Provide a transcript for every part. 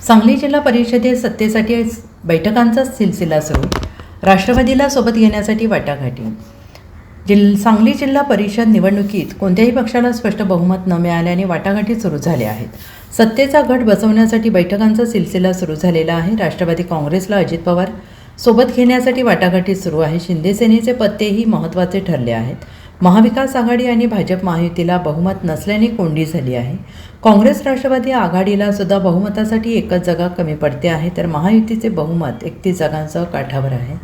सांगली जिल्हा परिषदेत सत्तेसाठी बैठकांचा सिलसिला सुरू. राष्ट्रवादीला सोबत घेण्यासाठी वाटाघाटी. सांगली जिल्हा परिषद निवडणुकीत कोणत्याही पक्षाला स्पष्ट बहुमत न मिळाल्याने वाटाघाटी सुरू झाल्या आहेत. सत्तेचा गट बसवण्यासाठी बैठकांचा सिलसिला सुरू झालेला आहे. राष्ट्रवादी काँग्रेसला अजित पवार सोबत घेण्यासाठी वाटाघाटी सुरू आहे. शिंदे सेनेचे पत्तेही महत्त्वाचे ठरले आहेत. महाविकास आघाडी आणि भाजप महायुतीला बहुमत नसल्याने कोंडी झाली आहे. काँग्रेस राष्ट्रवादी आघाडीला सुद्धा बहुमतासाठी एकच जागा कमी पडते आहे, तर महायुतीचे बहुमत 31 जागांसह काठावर आहे.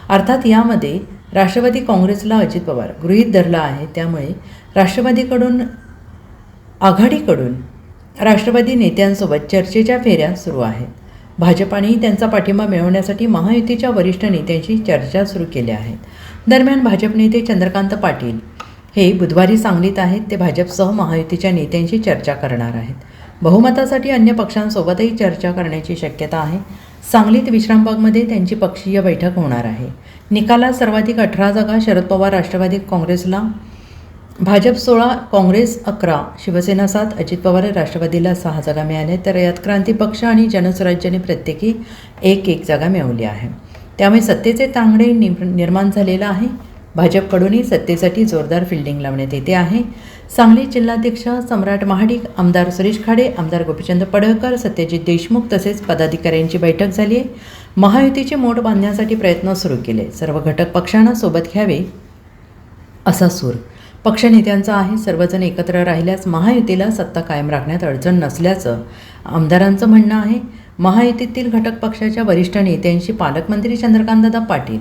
अर्थात यामध्ये राष्ट्रवादी काँग्रेसला अजित पवार गृहीत धरला आहे. त्यामुळे आघाडीकडून राष्ट्रवादी नेत्यांसोबत चर्चेच्या फेऱ्या सुरू आहेत. भाजपानेही त्यांचा पाठिंबा मिळवण्यासाठी महायुतीच्या वरिष्ठ नेत्यांशी चर्चा सुरू केल्या आहेत. दरम्यान भाजप नेते चंद्रकांत पाटील हे बुधवारी सांगलीत आहेत. ते भाजपसह महायुतीच्या नेत्यांशी चर्चा करणार आहेत. बहुमतासाठी अन्य पक्षांसोबतही चर्चा करण्याची शक्यता आहे. सांगलीत विश्रामबागमध्ये त्यांची पक्षीय बैठक होणार आहे. निकालात सर्वाधिक 18 जागा शरद पवार राष्ट्रवादी काँग्रेसला, भाजप 16, काँग्रेस 11, शिवसेना 7, अजित पवार राष्ट्रवादीला 6 जागा मिळाल्या, तर यात क्रांती पक्ष आणि जनस्वराज्याने प्रत्येकी 1 जागा मिळवली आहे. त्यामुळे सत्तेचे तांगडे निर्माण झालेला आहे. भाजपकडूनही सत्तेसाठी जोरदार फिल्डिंग लावण्यात येते आहे. सांगली जिल्हाध्यक्ष सम्राट महाडिक, आमदार सुरेश खाडे, आमदार गोपीचंद पडळकर, सत्यजित देशमुख तसेच पदाधिकाऱ्यांची बैठक झाली आहे. महायुतीचे मोठ बांधण्यासाठी प्रयत्न सुरू केले. सर्व घटक पक्षांना सोबत घ्यावे असा सूर पक्षनेत्यांचा आहे. सर्वजण एकत्र राहिल्यास महायुतीला सत्ता कायम राखण्यात अडचण नसल्याचं आमदारांचं म्हणणं आहे. महायुतीतील घटक पक्षाच्या वरिष्ठ नेत्यांशी पालकमंत्री चंद्रकांतदादा पाटील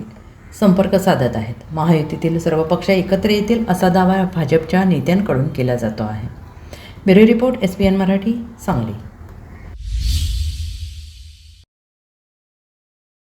संपर्क साधत आहेत. महायुतीतील सर्व पक्ष एकत्र येतील असा दावा भाजपच्या नेत्यांकडून केला जातो आहे. Bureau report SPN Marathi, Sangli.